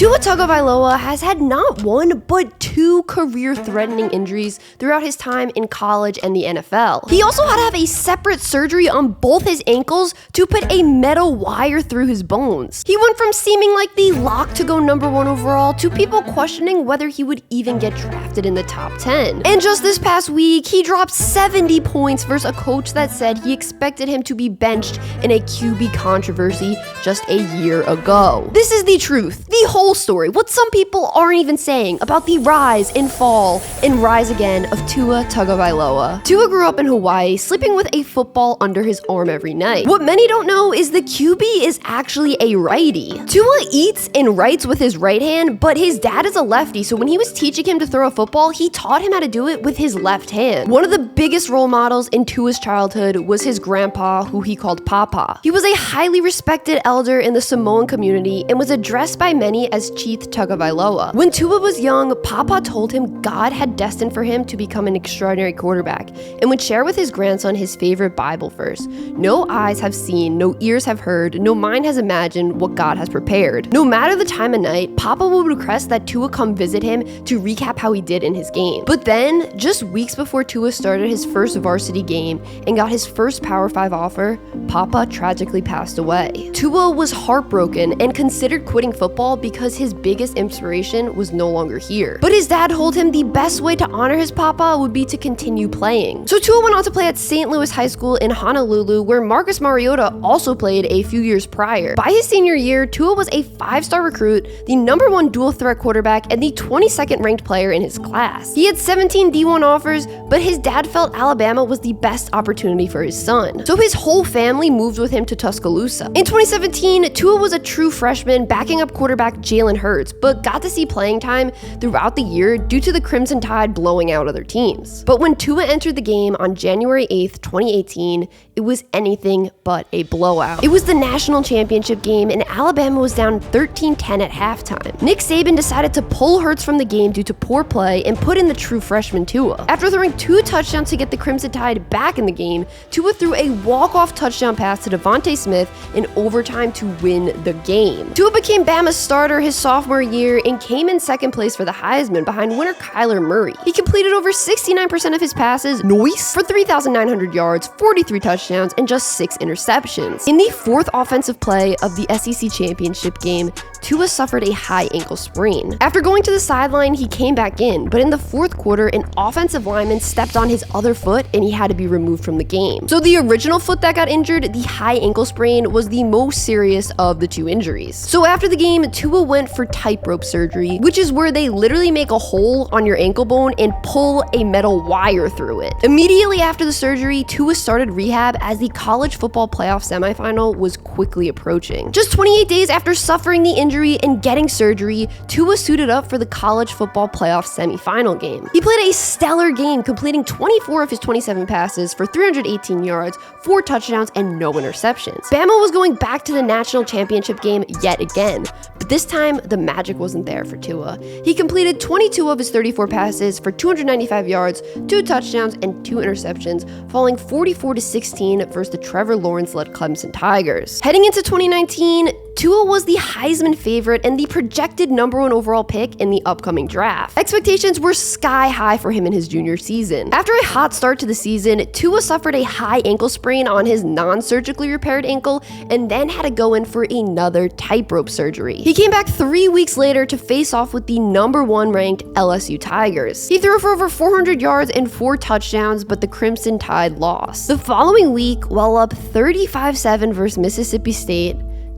Tua Tagovailoa has had not one, but two career-threatening injuries throughout his time in college and the NFL. He also had to have a separate surgery on both his ankles to put a metal wire through his bones. He went from seeming like the lock to go #1 overall to people questioning whether he would even get drafted in the top 10. And just this past week, he dropped 70 points versus a coach that said he expected him to be benched in a QB controversy just a year ago. This is the truth, the whole story, what some people aren't even saying about the rise and fall and rise again of Tua Tagovailoa. Tua grew up in Hawaii, sleeping with a football under his arm every night. What many don't know is the QB is actually a righty. Tua eats and writes with his right hand, but his dad is a lefty, so when he was teaching him to throw a football, he taught him how to do it with his left hand. One of the biggest role models in Tua's childhood was his grandpa, who he called Papa. He was a highly respected elder in the Samoan community and was addressed by many as Chief Tagovailoa. When Tua was young, Papa told him God had destined for him to become an extraordinary quarterback and would share with his grandson his favorite Bible verse. No eyes have seen, no ears have heard, no mind has imagined what God has prepared. No matter the time of night, Papa would request that Tua come visit him to recap how he did in his game. But then, just weeks before Tua started his first varsity game and got his first Power 5 offer, Papa tragically passed away. Tua was heartbroken and considered quitting football because his biggest inspiration was no longer here. But his dad told him the best way to honor his papa would be to continue playing. So Tua went on to play at St. Louis High School in Honolulu, where Marcus Mariota also played a few years prior. By his senior year, Tua was a 5-star recruit, the #1 dual threat quarterback, and the 22nd ranked player in his class. He had 17 D1 offers, but his dad felt Alabama was the best opportunity for his son. So his whole family moved with him to Tuscaloosa. In 2017, Tua was a true freshman backing up quarterback Jalen Hurts, but got to see playing time throughout the year due to the Crimson Tide blowing out other teams. But when Tua entered the game on January 8th, 2018, it was anything but a blowout. It was the national championship game, and Alabama was down 13-10 at halftime. Nick Saban decided to pull Hurts from the game due to poor play and put in the true freshman Tua. After throwing 2 touchdowns to get the Crimson Tide back in the game, Tua threw a walk-off touchdown pass to Devontae Smith in overtime to win the game. Tua became Bama's starter his sophomore year and came in second place for the Heisman behind winner Kyler Murray. He completed over 69% of his passes, for 3,900 yards, 43 touchdowns, and just 6 interceptions. In the 4th offensive play of the SEC championship game, Tua suffered a high ankle sprain. After going to the sideline, he came back in, but in the 4th quarter, an offensive lineman stepped on his other foot and he had to be removed from the game. So the original foot that got injured, the high ankle sprain, was the most serious of the 2 injuries. So after the game, Tua went for tightrope surgery, which is where they literally make a hole on your ankle bone and pull a metal wire through it. Immediately after the surgery, Tua started rehab as the college football playoff semifinal was quickly approaching. Just 28 days after suffering the injury and getting surgery, Tua suited up for the college football playoff semifinal game. He played a stellar game, completing 24 of his 27 passes for 318 yards, 4 touchdowns, and no interceptions. Bama was going back to the national championship game yet again, but this time the magic wasn't there for Tua. He completed 22 of his 34 passes for 295 yards, 2 touchdowns, and 2 interceptions, falling 44-16 versus the Trevor Lawrence-led Clemson Tigers. Heading into 2019, Tua was the Heisman favorite and the projected #1 overall pick in the upcoming draft. Expectations were sky high for him in his junior season. After a hot start to the season, Tua suffered a high ankle sprain on his non-surgically repaired ankle and then had to go in for another tightrope surgery. He came back 3 weeks later to face off with the #1 ranked LSU Tigers. He threw for over 400 yards and 4 touchdowns, but the Crimson Tide lost. The following week, while up 35-7 versus Mississippi State,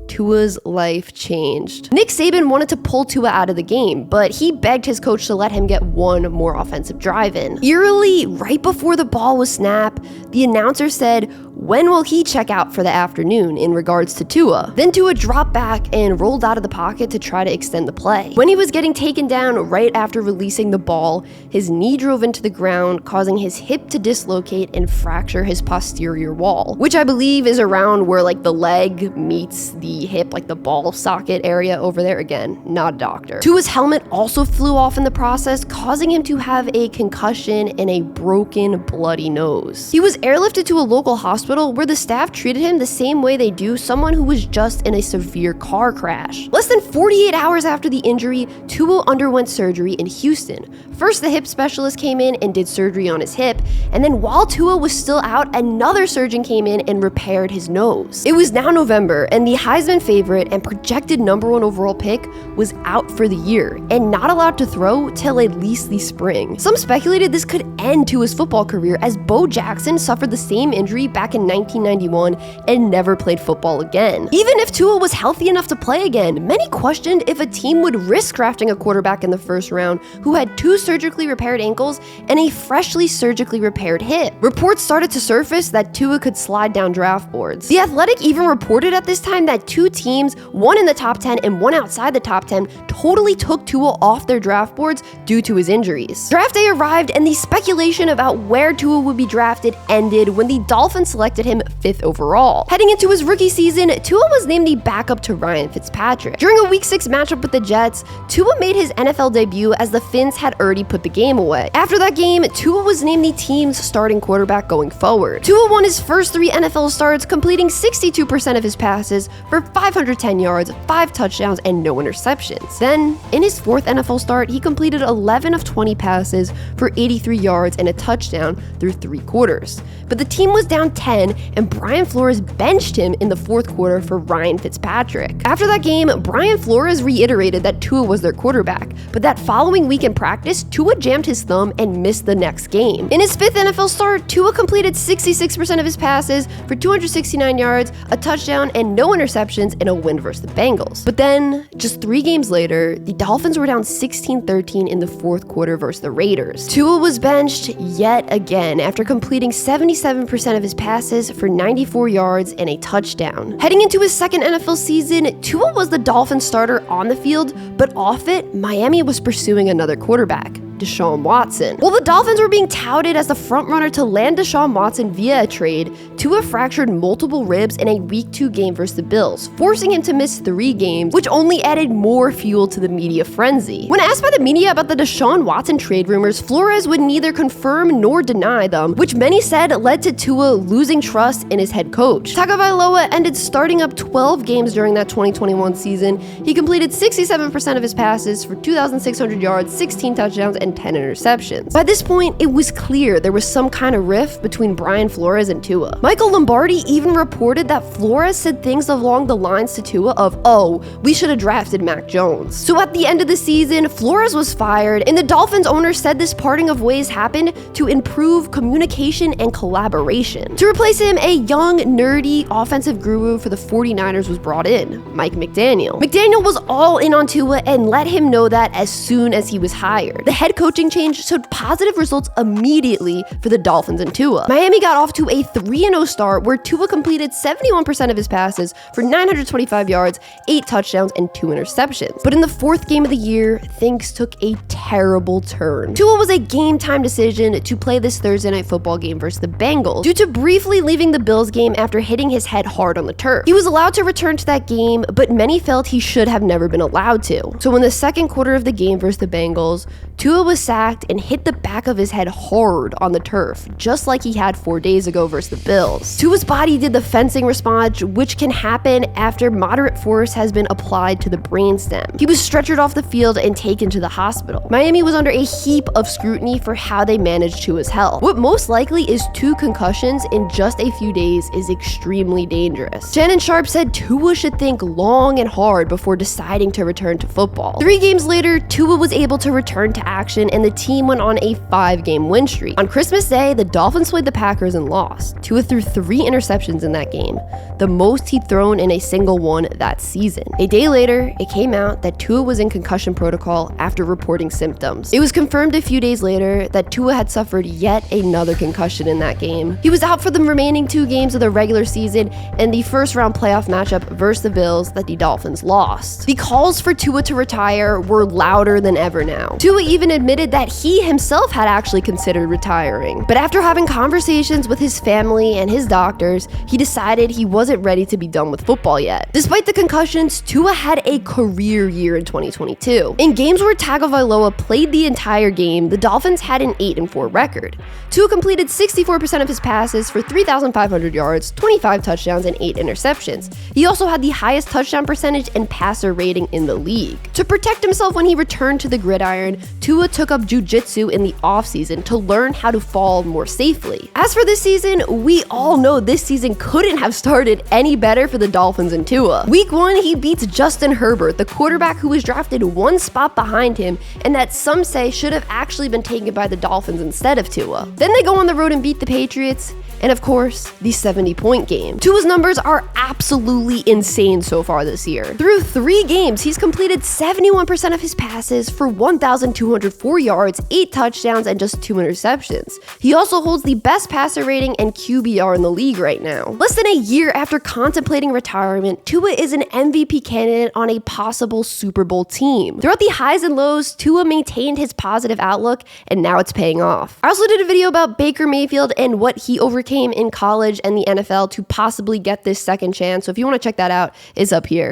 Tua's life changed. Nick Saban wanted to pull Tua out of the game, but he begged his coach to let him get one more offensive drive in. Eerily, right before the ball was snapped, the announcer said, "When will he check out for the afternoon?" in regards to Tua. Then Tua dropped back and rolled out of the pocket to try to extend the play. When he was getting taken down right after releasing the ball, his knee drove into the ground, causing his hip to dislocate and fracture his posterior wall, which I believe is around where like the leg meets the hip, like the ball socket area over there. Again, not a doctor. Tua's helmet also flew off in the process, causing him to have a concussion and a broken, bloody nose. He was airlifted to a local hospital hospital where the staff treated him the same way they do someone who was just in a severe car crash. Less than 48 hours after the injury, Tua underwent surgery in Houston. First, the hip specialist came in and did surgery on his hip, and then while Tua was still out, another surgeon came in and repaired his nose. It was now November, and the Heisman favorite and projected #1 overall pick was out for the year and not allowed to throw till at least the spring. Some speculated this could end Tua's football career, as Bo Jackson suffered the same injury back in 1991 and never played football again. Even if Tua was healthy enough to play again, many questioned if a team would risk drafting a quarterback in the first round who had 2 surgically repaired ankles and a freshly surgically repaired hip. Reports started to surface that Tua could slide down draft boards. The Athletic even reported at this time that 2 teams, one in the top 10 and one outside the top 10, totally took Tua off their draft boards due to his injuries. Draft day arrived, and the speculation about where Tua would be drafted ended when the Dolphins selected him 5th overall. Heading into his rookie season, Tua was named the backup to Ryan Fitzpatrick. During a Week 6 matchup with the Jets, Tua made his NFL debut as the Finns had already put the game away. After that game, Tua was named the team's starting quarterback going forward. Tua won his first 3 NFL starts, completing 62% of his passes for 510 yards, 5 touchdowns, and no interceptions. Then, in his 4th NFL start, he completed 11 of 20 passes for 83 yards and a touchdown through 3 quarters. But the team was down 10, and Brian Flores benched him in the 4th quarter for Ryan Fitzpatrick. After that game, Brian Flores reiterated that Tua was their quarterback, but that following week in practice, Tua jammed his thumb and missed the next game. In his 5th NFL start, Tua completed 66% of his passes for 269 yards, a touchdown, and no interceptions in a win versus the Bengals. But then, just 3 games later, the Dolphins were down 16-13 in the 4th quarter versus the Raiders. Tua was benched yet again after completing 77% of his passes for 94 yards and a touchdown. Heading into his 2nd NFL season, Tua was the Dolphins starter on the field, but off it, Miami was pursuing another quarterback, Deshaun Watson. While the Dolphins were being touted as the frontrunner to land Deshaun Watson via a trade, Tua fractured multiple ribs in a Week 2 game versus the Bills, forcing him to miss 3 games, which only added more fuel to the media frenzy. When asked by the media about the Deshaun Watson trade rumors, Flores would neither confirm nor deny them, which many said led to Tua losing trust in his head coach. Tagovailoa ended starting up 12 games during that 2021 season. He completed 67% of his passes for 2,600 yards, 16 touchdowns, and 10 interceptions. By this point, it was clear there was some kind of rift between Brian Flores and Tua. Michael Lombardi even reported that Flores said things along the lines to Tua of, "Oh, we should have drafted Mac Jones." So at the end of the season, Flores was fired, and the Dolphins owner said this parting of ways happened to improve communication and collaboration. To replace him, a young, nerdy offensive guru for the 49ers was brought in, Mike McDaniel. McDaniel was all in on Tua and let him know that as soon as he was hired. The head coaching change showed positive results immediately for the Dolphins and Tua. Miami got off to a 3-0 start where Tua completed 71% of his passes for 925 yards, 8 touchdowns, and 2 interceptions. But in the 4th game of the year, things took a terrible turn. Tua was a game-time decision to play this Thursday night football game versus the Bengals due to briefly leaving the Bills game after hitting his head hard on the turf. He was allowed to return to that game, but many felt he should have never been allowed to. So in the 2nd quarter of the game versus the Bengals, Tua was sacked and hit the back of his head hard on the turf, just like he had 4 days ago versus the Bills. Tua's body did the fencing response, which can happen after moderate force has been applied to the brainstem. He was stretchered off the field and taken to the hospital. Miami was under a heap of scrutiny for how they managed Tua's health. What most likely is 2 concussions in just a few days is extremely dangerous. Shannon Sharpe said Tua should think long and hard before deciding to return to football. 3 games later, Tua was able to return to action, and the team went on a 5-game win streak. On Christmas Day, the Dolphins played the Packers and lost. Tua threw 3 interceptions in that game, the most he'd thrown in a single one that season. A day later, it came out that Tua was in concussion protocol after reporting symptoms. It was confirmed a few days later that Tua had suffered yet another concussion in that game. He was out for the remaining 2 games of the regular season and the first-round playoff matchup versus the Bills that the Dolphins lost. The calls for Tua to retire were louder than ever now. Tua even admitted that he himself had actually considered retiring. But after having conversations with his family and his doctors, he decided he wasn't ready to be done with football yet. Despite the concussions, Tua had a career year in 2022. In games where Tagovailoa played the entire game, the Dolphins had an 8-4 record. Tua completed 64% of his passes for 3,500 yards, 25 touchdowns, and 8 interceptions. He also had the highest touchdown percentage and passer rating in the league. To protect himself when he returned to the gridiron, Tua took up jiu-jitsu in the offseason to learn how to fall more safely. As for this season, we all know this season couldn't have started any better for the Dolphins and Tua. Week 1, he beats Justin Herbert, the quarterback who was drafted one spot behind him and that some say should have actually been taken by the Dolphins instead of Tua. Then they go on the road and beat the Patriots, and of course, the 70-point game. Tua's numbers are absolutely insane so far this year. Through 3 games, he's completed 71% of his passes for 1,204 yards, 8 touchdowns, and just 2 interceptions. He also holds the best passer rating and QBR in the league right now. Less than a year after contemplating retirement, Tua is an MVP candidate on a possible Super Bowl team. Throughout the highs and lows, Tua maintained his positive outlook, and now it's paying off. I also did a video about Baker Mayfield and what he overcame in college and the NFL to possibly get this second chance, so if you want to check that out, it's up here.